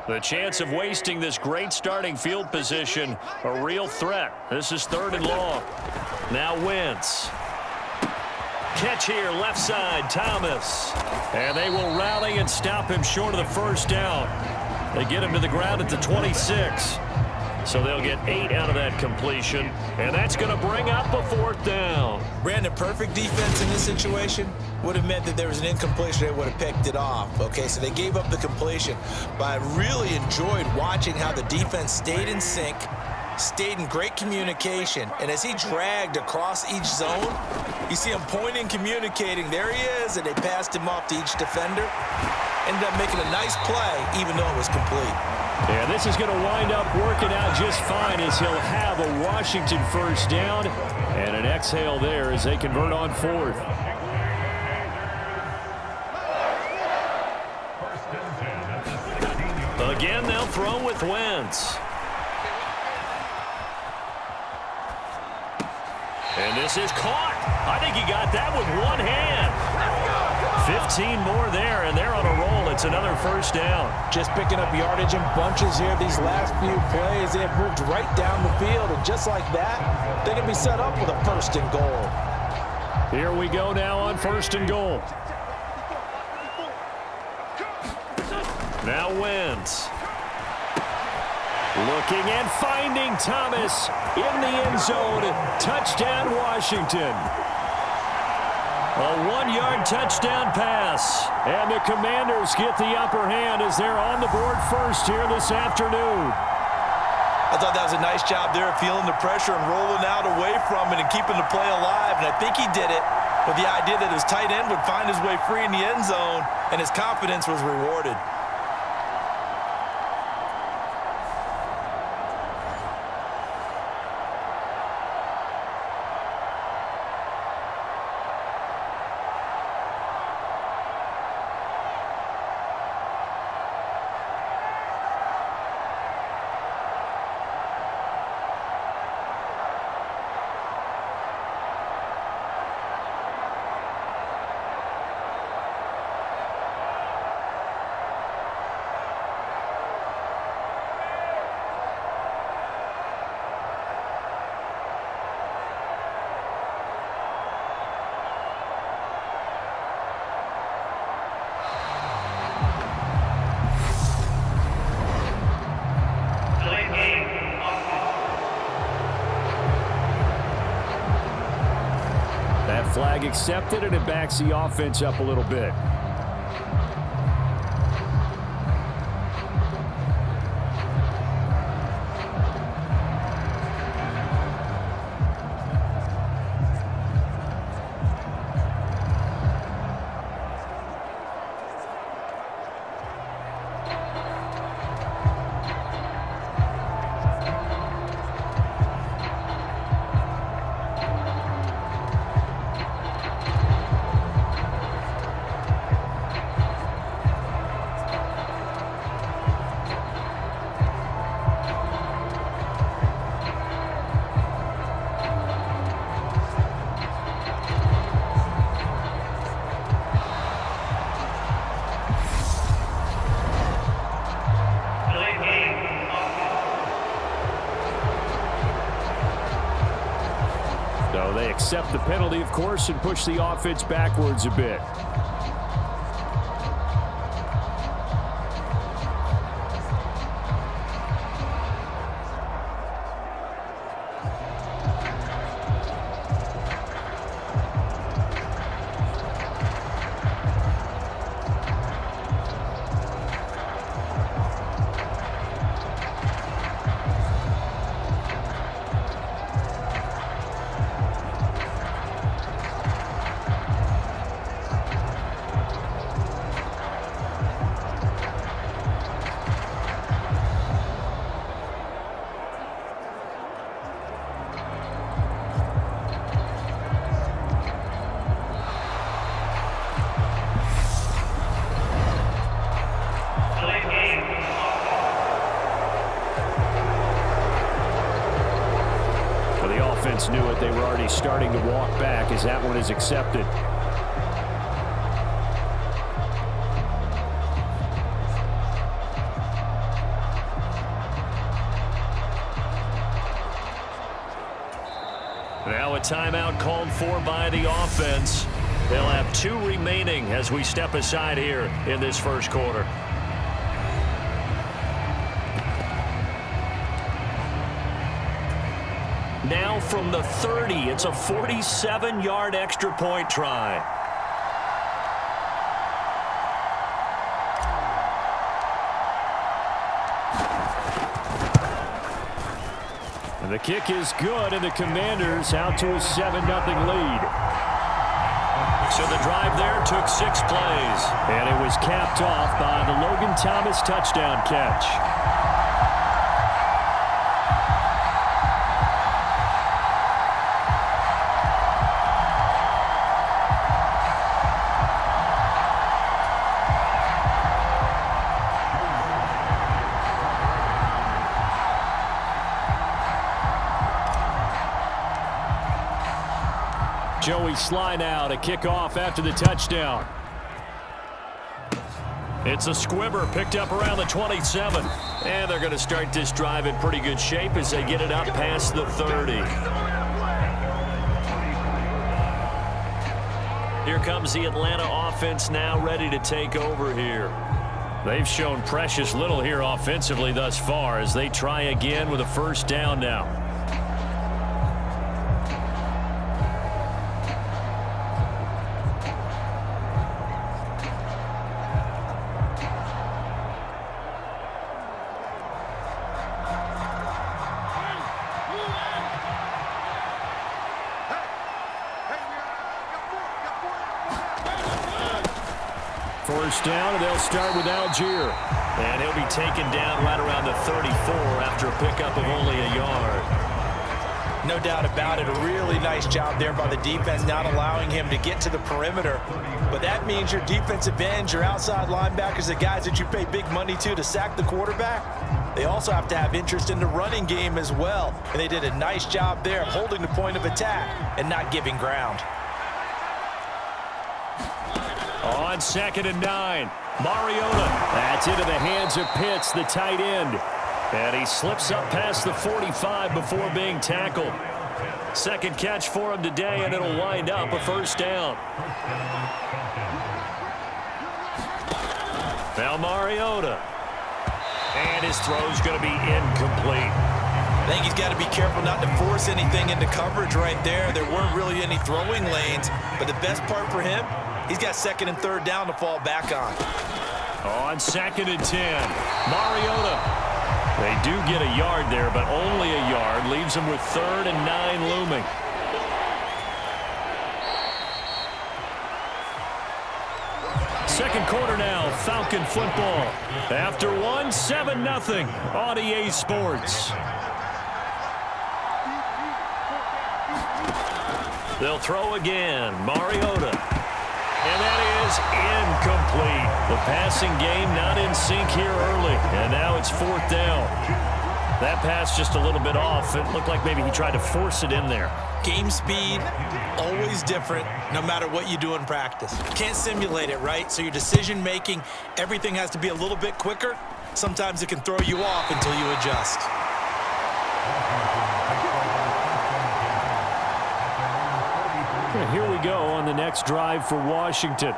The chance of wasting this great starting field position, a real threat. This is 3rd and long. Now Wentz. Catch here, left side, Thomas. And they will rally and stop him short of the first down. They get him to the ground at the 26. So they'll get 8 out of that completion. And that's going to bring up a 4th down. Brandon, perfect defense in this situation would have meant that there was an incompletion. They would have picked it off. Okay, so they gave up the completion. But I really enjoyed watching how the defense stayed in sync, stayed in great communication. And as he dragged across each zone, you see him pointing, communicating. There he is, and they passed him off to each defender. Ended up making a nice play, even though it was complete. Yeah, this is going to wind up working out just fine as he'll have a Washington first down and an exhale there as they convert on 4th. Again, they'll throw with Wentz. And this is caught. I think he got that with one hand. 15 more there, and they're on a roll. It's another first down. Just picking up yardage in bunches here these last few plays. They have moved right down the field, and just like that, they can be set up with a 1st and goal. Here we go now on 1st and goal. Now Wentz. Looking and finding Thomas in the end zone. Touchdown, Washington. A 1-yard touchdown pass. And the Commanders get the upper hand as they're on the board first here this afternoon. I thought that was a nice job there of feeling the pressure and rolling out away from it and keeping the play alive. And I think he did it with the idea that his tight end would find his way free in the end zone, and his confidence was rewarded. Flag accepted, and it backs the offense up a little bit. They accept the penalty, of course, and push the offense backwards a bit. Knew it. They were already starting to walk back as that one is accepted. Now a timeout called for by the offense. They'll have 2 remaining as we step aside here in this first quarter. Now from the 30, it's a 47-yard extra point try. And the kick is good, and the Commanders out to a 7-0 lead. So the drive there took 6 plays, and it was capped off by the Logan Thomas touchdown catch. Joey Sly now to kick off after the touchdown. It's a squibber picked up around the 27. And they're going to start this drive in pretty good shape as they get it up past the 30. Here comes the Atlanta offense now ready to take over here. They've shown precious little here offensively thus far as they try again with a first down now. First down, and they'll start with Algier. And he'll be taken down right around the 34 after a pickup of only a yard. No doubt about it. A really nice job there by the defense, not allowing him to get to the perimeter. But that means your defensive ends, your outside linebackers, the guys that you pay big money to sack the quarterback, they also have to have interest in the running game as well. And they did a nice job there holding the point of attack and not giving ground. On 2nd and 9, Mariota. That's into the hands of Pitts, the tight end. And he slips up past the 45 before being tackled. Second catch for him today, and it'll wind up a first down. Now Mariota. And his throw's going to be incomplete. I think he's got to be careful not to force anything into coverage right there. There weren't really any throwing lanes, but the best part for him, he's got 2nd and 3rd down to fall back on. On 2nd and 10, Mariota. They do get a yard there, but only a yard. Leaves them with 3rd and 9 looming. Second quarter now, Falcon football. After one, 7-0 on EA Sports. They'll throw again, Mariota. And that is incomplete. The passing game not in sync here early. And now it's 4th down. That pass just a little bit off. It looked like maybe he tried to force it in there. Game speed, always different, no matter what you do in practice. Can't simulate it, right? So your decision-making, everything has to be a little bit quicker. Sometimes it can throw you off until you adjust. Here we go on the next drive for Washington.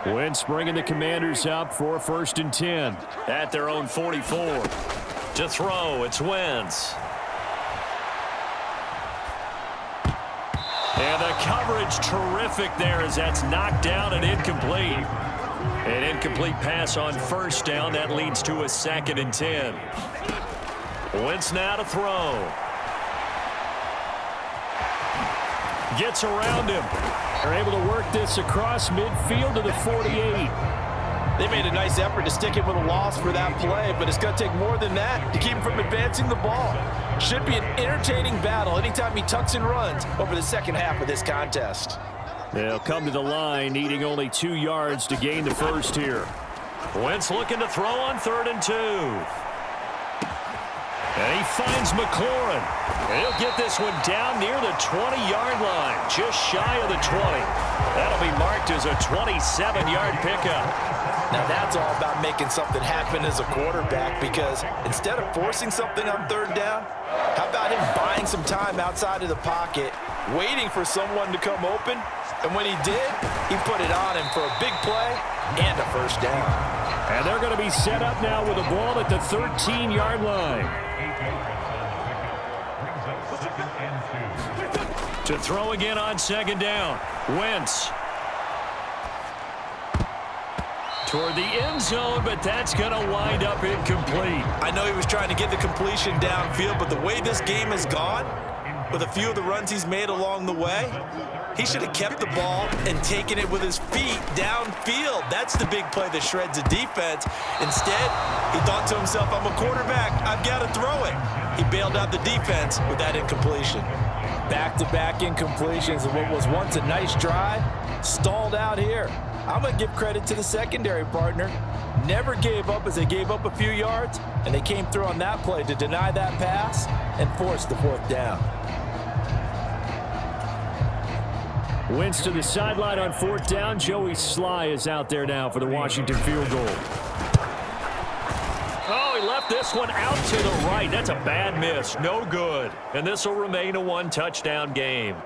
Wentz bringing the Commanders up for 1st and 10 at their own 44. To throw, it's Wentz. And the coverage terrific there as that's knocked down and incomplete. An incomplete pass on 1st down. That leads to a 2nd and 10. Wentz now to throw. Gets around him. They're able to work this across midfield to the 48. They made a nice effort to stick him with a loss for that play, but it's going to take more than that to keep him from advancing the ball. Should be an entertaining battle anytime he tucks and runs over the second half of this contest. They'll come to the line, needing only 2 yards to gain the first here. Wentz looking to throw on 3rd and 2. And he finds McLaurin. And he'll get this one down near the 20-yard line, just shy of the 20. That'll be marked as a 27-yard pickup. Now that's all about making something happen as a quarterback, because instead of forcing something on third down, how about him buying some time outside of the pocket, waiting for someone to come open, and when he did, he put it on him for a big play and a first down. And they're going to be set up now with the ball at the 13-yard line. To throw again on second down. Wentz. Toward the end zone, but that's going to wind up incomplete. I know he was trying to get the completion downfield, but the way this game has gone, with a few of the runs he's made along the way, he should have kept the ball and taken it with his feet downfield. That's the big play that shreds a defense. Instead, he thought to himself, I'm a quarterback, I've got to throw it. He bailed out the defense with that incompletion. Back-to-back incompletions of what was once a nice drive, stalled out here. I'm going to give credit to the secondary partner. Never gave up as they gave up a few yards, and they came through on that play to deny that pass and force the fourth down. Wentz to the sideline on fourth down. Joey Sly is out there now for the Washington field goal. Oh, he left this one out to the right. That's a bad miss. No good. And this will remain a one-touchdown game.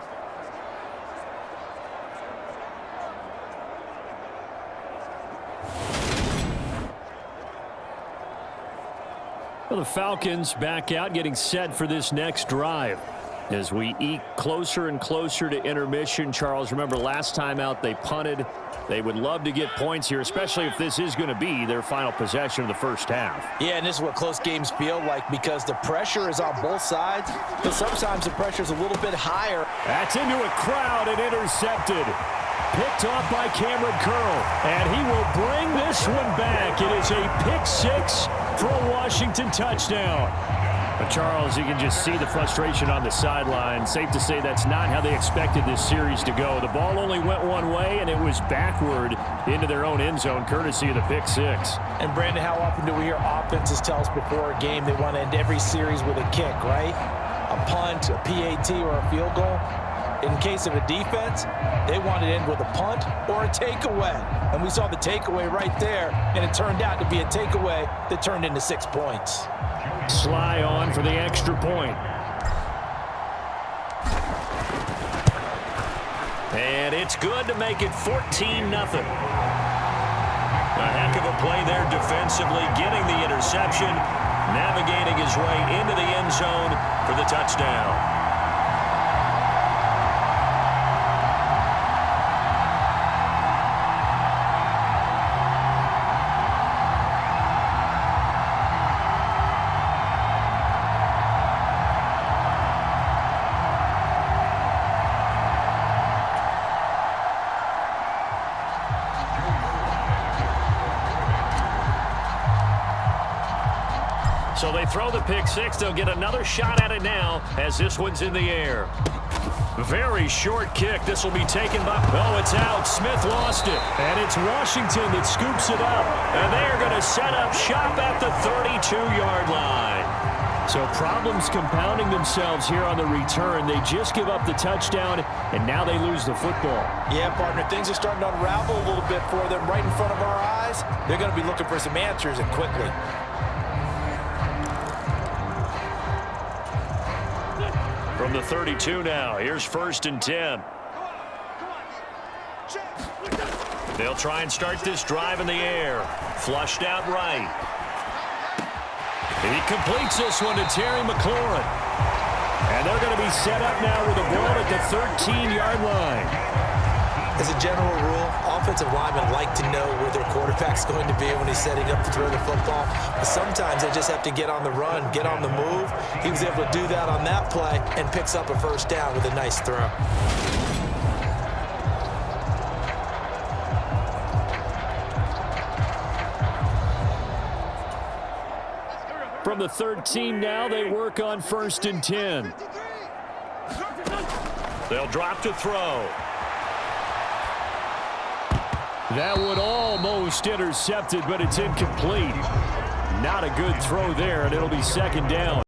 Well, the Falcons back out, getting set for this next drive. As we eke closer and closer to intermission, Charles, remember last time out they punted. They would love to get points here, especially if this is going to be their final possession of the first half. Yeah, and this is what close games feel like, because the pressure is on both sides, but sometimes the pressure is a little bit higher. That's into a crowd and intercepted. Picked off by Cameron Curl, and he will bring this one back. It is a pick six for a Washington touchdown. But Charles, you can just see the frustration on the sideline. Safe to say that's not how they expected this series to go. The ball only went one way, and it was backward into their own end zone, courtesy of the pick six. And Brandon, how often do we hear offenses tell us before a game they want to end every series with a kick, right? A punt, a PAT, or a field goal. In case of a defense, they wanted to end with a punt or a takeaway. And we saw the takeaway right there, and it turned out to be a takeaway that turned into 6 points. Sly on for the extra point. And it's good to make it 14-0. A heck of a play there defensively, getting the interception, navigating his way into the end zone for the touchdown. So they throw the pick six. They'll get another shot at it now as this one's in the air. Very short kick. This will be taken by... Oh, it's out. Smith lost it. And it's Washington that scoops it up. And they're going to set up shop at the 32-yard line. So problems compounding themselves here on the return. They just give up the touchdown, and now they lose the football. Yeah, partner, things are starting to unravel a little bit for them right in front of our eyes. They're going to be looking for some answers, and quickly. From the 32 now, here's 1st and 10. They'll try and start this drive in the air. Flushed out right. He completes this one to Terry McLaurin. And they're going to be set up now with the ball at the 13-yard line. As a general rule, offensive linemen like to know where their quarterback's going to be when he's setting up to throw the football. But sometimes they just have to get on the run, get on the move. He was able to do that on that play and picks up a first down with a nice throw. From the 13 now, they work on 1st and 10. They'll drop to throw. That one almost intercepted, but it's incomplete. Not a good throw there, and it'll be 2nd down.